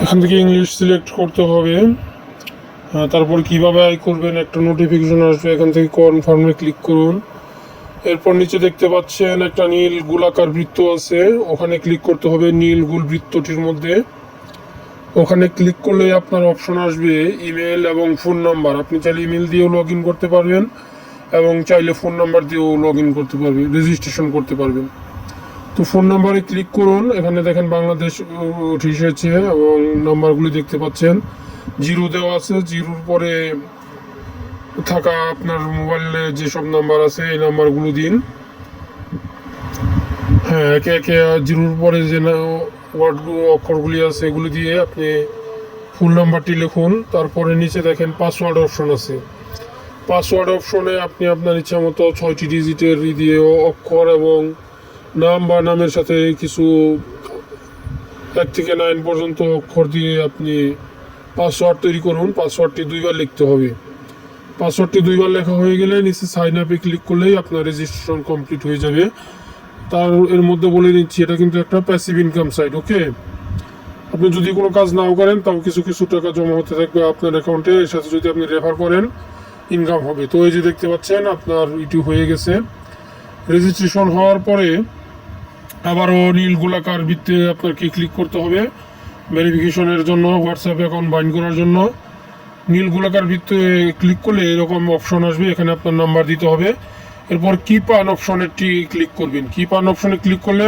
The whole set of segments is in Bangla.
এখান থেকে ইংলিশ সিলেক্ট করতে হবে। তারপর কিভাবে আয় করবেন একটা নোটিফিকেশন আসবে, এখান থেকে কনফার্মে ক্লিক করুন। এরপর নিচে দেখতে পাচ্ছেন একটা নীল গোলাকার বৃত্ত আছে, ওখানে ক্লিক করতে হবে নীল গোল বৃত্তটির মধ্যে। ওখানে ক্লিক করলে আপনার অপশন আসবে ইমেল এবং ফোন নাম্বার। আপনি চাইলে ইমেল দিয়েও লগ ইন করতে পারবেন এবং চাইলে ফোন নাম্বার দিয়েও লগ ইন করতে পারবেন, রেজিস্ট্রেশন করতে পারবেন। তো ফোন নাম্বারে ক্লিক করুন, এখানে দেখেন বাংলাদেশ এসেছে এবং নাম্বারগুলি দেখতে পাচ্ছেন, জিরো দেওয়া আছে। জিরোর পরে থাকা আপনার মোবাইলে যেসব নাম্বার আছে এই নাম্বারগুলো দিন। হ্যাঁ, একে একে জিরোর পরে যে ওয়ার্ডগুলো অক্ষরগুলি আছে এগুলো দিয়ে আপনি ফুল নাম্বারটি লিখুন। তারপরে নিচে দেখেন পাসওয়ার্ড অপশন আছে। পাসওয়ার্ড অপশনে আপনি আপনার ইচ্ছা মতো 6টি ডিজিটের দিয়ে অক্ষর এবং নাম বা নামের সাথে কিছু 1 থেকে 9 পর্যন্ত অক্ষর দিয়ে আপনি পাসওয়ার্ড তৈরি করুন। পাসওয়ার্ডটি 2বার লিখতে হবে। পাসওয়ার্ডটি 2বার লেখা হয়ে গেলে নিচে সাইন আপে ক্লিক করলেই আপনার রেজিস্ট্রেশন কমপ্লিট হয়ে যাবে। তার এর মধ্যে বলে দিচ্ছি, এটা কিন্তু একটা প্যাসিভ ইনকাম সাইট। ওকে, আপনি যদি কোনো কাজ নাও করেন তাও কিছু কিছু টাকা জমা হতে থাকবে আপনার অ্যাকাউন্টে। এর সাথে যদি আপনি রেফার করেন ইনকাম হবে। তো এই যে দেখতে পাচ্ছেন আপনার ইটি হয়ে গেছে। রেজিস্ট্রেশন হওয়ার পরে আবারও নীল গোলাকার বৃত্তে আপনাকে ক্লিক করতে হবে ভেরিফিকেশনের জন্য, হোয়াটসঅ্যাপ অ্যাকাউন্ট বাইন্ড করার জন্য। নীল গোলাকার বৃত্তে ক্লিক করলে এরকম অপশন আসবে, এখানে আপনার নাম্বার দিতে হবে। এরপর কিপ অন অপশনেরটি ক্লিক করবেন। কিপ অন অপশনে ক্লিক করলে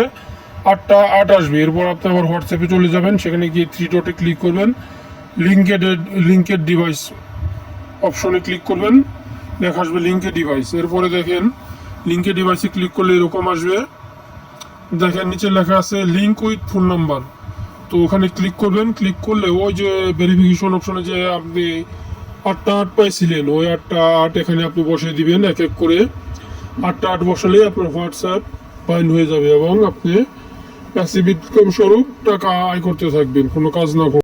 8টা 8 আসবে। এরপর আপনি আবার হোয়াটসঅ্যাপে চলে যাবেন, সেখানে গিয়ে 3 ডটে ক্লিক করবেন, লিঙ্কেড ডিভাইস অপশনে ক্লিক করবেন, দেখা আসবে লিঙ্কেড ডিভাইস। এরপরে দেখেন লিঙ্কেড ডিভাইসে ক্লিক করলে এরকম আসবে, দেখেন নিচে লেখা আছে লিঙ্ক উইথ ফোন নাম্বার। তো ওখানে ক্লিক করবেন। ক্লিক করলে ওই যে ভেরিফিকেশন অপশনে যে আপনি 8টা 8 পাইছিলেন ওই 8টা 8 এখানে আপনি বসিয়ে দিবেন এক এক করে। 8টা 8 বসালেই আপনার হোয়াটসঅ্যাপ বাইন্ড হয়ে যাবে এবং আপনি প্যাসিভ ইনকাম স্বরূপ টাকা আয় করতে থাকবেন কোনো কাজ না করে।